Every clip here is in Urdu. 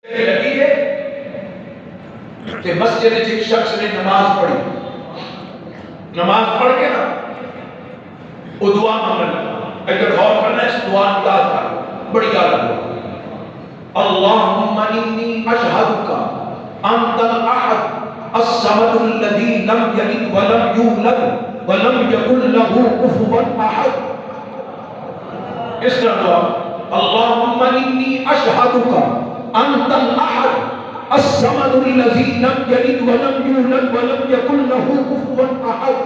لگی ہے کہ مسجد ایک شخص نے نماز پڑھی، نماز پڑھ کے نا وہ دعا مانگنے لگا. اگر غور کرنا ہے اس دعا انداز کا بڑی یاد دعا. اللہم انی اشہدک انت الاحد الصمد الذی لم یلد ولم یولد ولم یکن له کفوا احد. اس طرح دعا اللہم انی اشہدک انت الاحد الصمد الذی لم یلد ولم یولد ولم یکن له کفوا احد.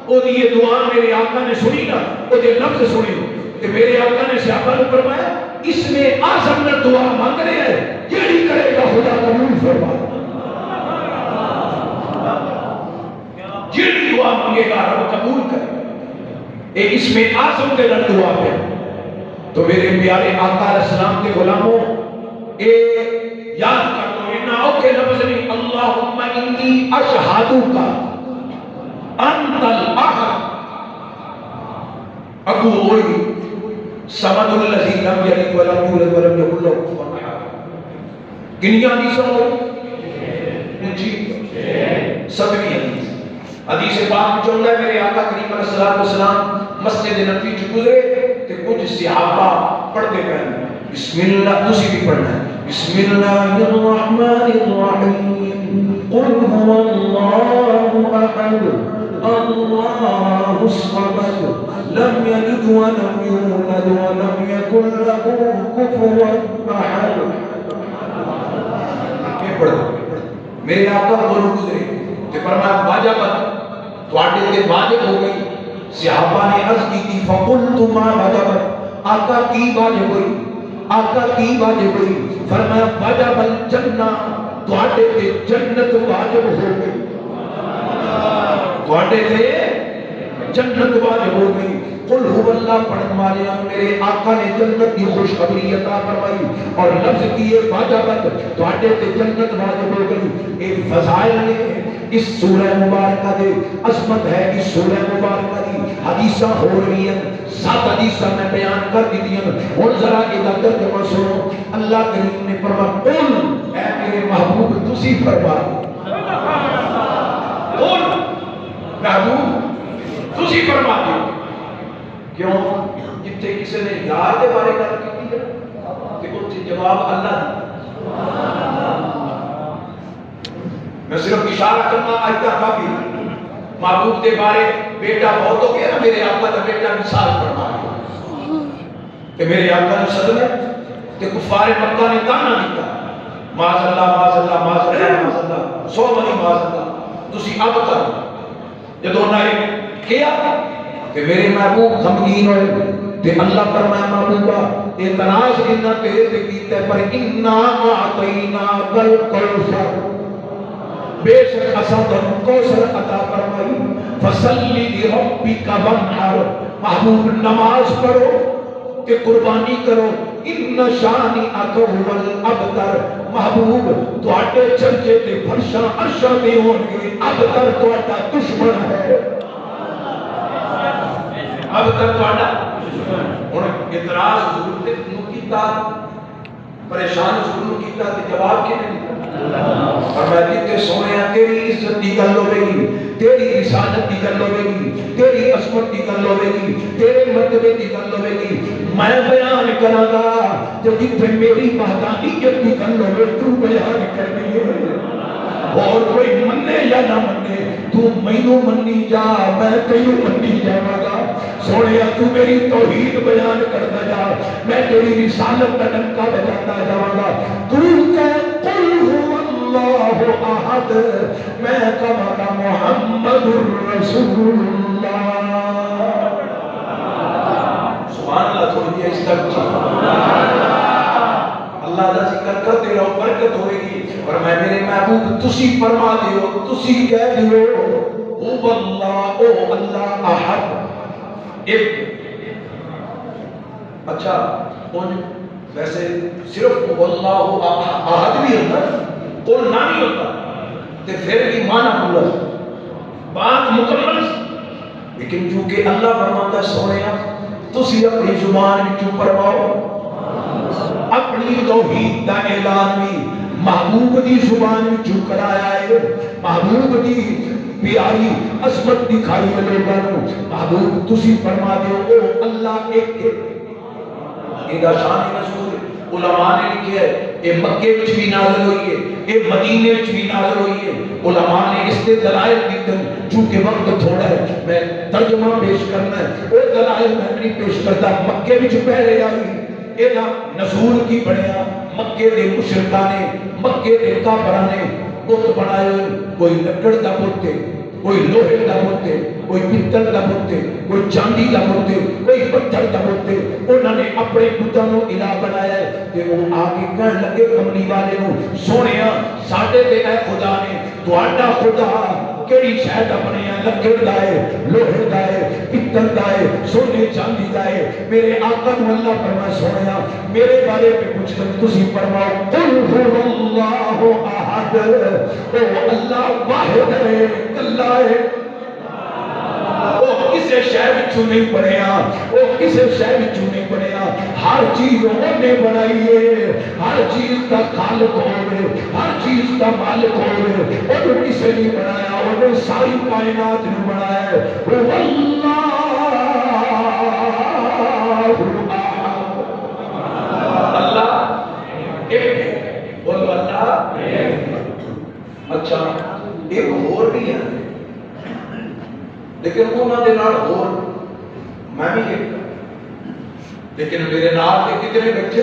اور یہ دعا میرے آقا نے سنی نا، اور یہ لفظ سنی کہ میرے آقا نے صحابہ نے فرمایا اس میں اعظم نے دعا مانگ رہے ہیں، جیڑی کرے گا خدا قبول فرما. جیڑی دعا مانگے گا رب قبول کرے. ایک اس میں اعظم کے در دعا ہے. تو میرے پیارے آقا علیہ السلام کے غلاموں یاد کر دو یہ ناؤ کے لفظ نہیں. اللہم انی اشہدک انت الاحد ابو ہوئی صمد الذی لم یلد ولم یولد ولم یکن له کفوا احد. کنیا حدیث ہو اونچی سبھی حدیث. حدیث پاک میں چل رہا ہے میرے آقا کریم علیہ السلام مسجد نبوی سے گزرے کہ کچھ صحابہ پڑھتے پہنے بسم اللہ، تسی بھی پڑھنا ہے بسم اللہ الرحمن الرحیم قل هو اللہ احد اللہ الصمد لم یلد ولم یولد ولم یکن له کفوا احد. یہ پڑھو میرے آقا بولو گزرے کہ فرمایا واجب تواڈے تے واجب ہو گئی. صحابہ نے عرض کی تھی فقلت ما واجب، آقا کی واجب ہوئی، آقا کی واجب ہوئی. فرمایا واجب الجنہ، تواڈے تے جنت واجب ہو گئی، تواڈے تے جنت واجب ہو گئی. قل هو اللہ پڑھن والے میرے آقا نے جنت کی خوشخبری عطا فرمائی اور لفظ کیے واجبت، تواڈے تے جنت واجب ہو گئی. ایک فضائل نے اس سورہ مبارکہ دے عظمت ہے. اس سورہ مبارکہ دی حدیثاں ہو رہی ہیں، 7 حدیثاں میں بیان کر دی ہیں. اور ذرا ادھر ترجمہ سنو. اللہ کریم نے فرمایا قل اے میرے محبوب تسی فرما قل محبوب تسی فرما دو. کیوں؟ جتنے کسی نے یار کے بارے گل کی ہے کہ اس جواب اللہ دی. میں صرف اشارہ کرنا آئیتا کافی محبوب کے بارے بیٹا بہت ہو گیا نا. میرے آقا کا بیٹا مثال فرما کہ میرے آقا نے صدمے کہ کفار مکہ نے تانا دیتا معاذ اللہ معاذ اللہ معاذ اللہ معاذ اللہ 100 بنی معاذ اللہ تسی اب کر جدو نہ کیا کہ میرے محبوب غمگین ہوئے تے اللہ فرمایا محبوبہ اعتراض انہاں تیرے تے کیتا ہے پر انا اعطینا الکوثر، بے شک اساں تانوں کوثر عطا فرمائی. فصلی لربک وانحر، محبوب نماز پڑھو کہ قربانی کرو. ان شانئک هو الابتر، محبوب تواڈے چرچے تے فرشاں عرشاں تے ہون گے. ابتر تواڈا دشمن ہے، ابتر تواڈا ہن اعتراض ضرور تے کیتا، پریشان ضرور کیتا تے جواب کینے دتا. فرمایا کہ سونیا تیری عزت دی گل ہوے گی، تیری رسالت دی گل ہوے گی، تیری عظمت دی گل ہوے گی، تیرے مرتبے دی گل ہوے گی. میں بیان کراں گا جو جتھے میری وحدانیت دی گل ہوے تو بیان کرنی ہے. اور کوئی منے یا نہ منے تو مینوں منی جا، میں تینوں منی جاواں گا. سونیا تو میری توحید بیان کردا جا، میں تیری رسالت دا ڈنکا بجاتا جاواں گا. تو کہ قل هو اللہ احد، میں کہاں گا محمد رسول اللہ. سبحان اللہ. تھوڑی دیر اس تک اللہ کا ذکر کرتے رہو، برکت ہوئے گی. اور میں میرے محبوب تسی فرما دیو، تسی کہہ دیو هو اللہ، او اللہ احد ایک. اچھا ویسے صرف هو اللہ احد بھی ہوتا قل نہ نہیں ہوتا تو پھر بھی معنی پورا بات مکمل. لیکن چونکہ اللہ فرماتا ہے سونے تسی اپنی زبان وچوں فرماؤ اپنی توحید دا اعلان بھی محبوب دی زبان وچوں کرایا ہے. محبوب دی پیاری عظمت دکھائی ہے لوگوں کو. محبوب تسی فرما دیو او اللہ ایک ہے. یہ شان رسول علماء نے لکھا ہے. یہ مکے وچ بھی نازل ہوئی ہے, یہ مدینے وچ بھی نازل ہوئی ہے. علماء نے اس کے دلائل دیتے ہیں. چونکہ وقت تھوڑا ہے میں ترجمہ پیش کرنا ہے. وہ دلائل میں نہیں پیش کرتا. مکے وچ پہلے آئی یہ نزول کی بنیا. مکے دے مشرکاں نے, مکے دے کافراں نے بت بنائے. کوئی لکڑ دا بت ہے, کوئی لوہے دا بت ہے, کوئی پتل دا بت ہے, کوئی چاندی دا بت ہے, کوئی پتھر دا بت ہے. انہوں نے اپنے بتاں نوں الہ بنایا ہے. تے وہ آگے کہن لگے کملی والے نوں, سونیا ساڈے تے اے خدا نے تہاڈا خدا کیڑی شے دا بنیا؟ لکڑ دا ہے, لوہے دا ہے, پتل دا ہے, سونے چاندی دا ہے. میرے آقا نوں اللہ فرمائے سونیا میرے بارے میں کچھ تسی فرماؤ قل هو اللہ احد. او اللہ واحد ہے, کلا ہے. وہ کسے شے وچوں نہیں بنیا, وہ کسے شے وچوں نہیں بنیا. ہر چیز اونے بنائی ہے. ہر چیز کا خالق ہوے, ہر چیز کا مالک ہوے. وہ کسے نہیں بنایا, وہ ساری کائنات نے بنایا ہے. وہ اللہ اللہ ایک ہے. بولو اللہ ایک. اچھا ایک اور بھی ہے لیکن انہوں نے نال اور میں بھی ایک, لیکن میرے نال کے کتنے بچے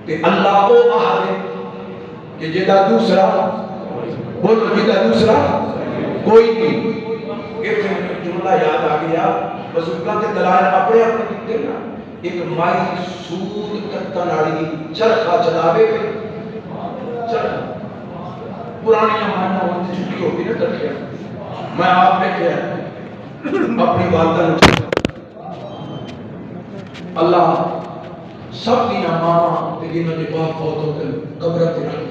تے اللہ وہ احد ہے کہ جدا دوسرا, بولو جدا دوسرا کوئی نہیں. ایک جملہ یاد آ گیا بزرگاں کے دلائل اپنے اپنے دیتے نا. ایک مائی سود کتن والی چرخا چلاوے چرخا پرانی مانا ہوتی چھٹی ہوتی نا چرخے. میں آپ نے کیا اپنی والدہ اللہ سب دی ماما تے جنہاں دے باپ فوت ہو کے قبر تے رکھ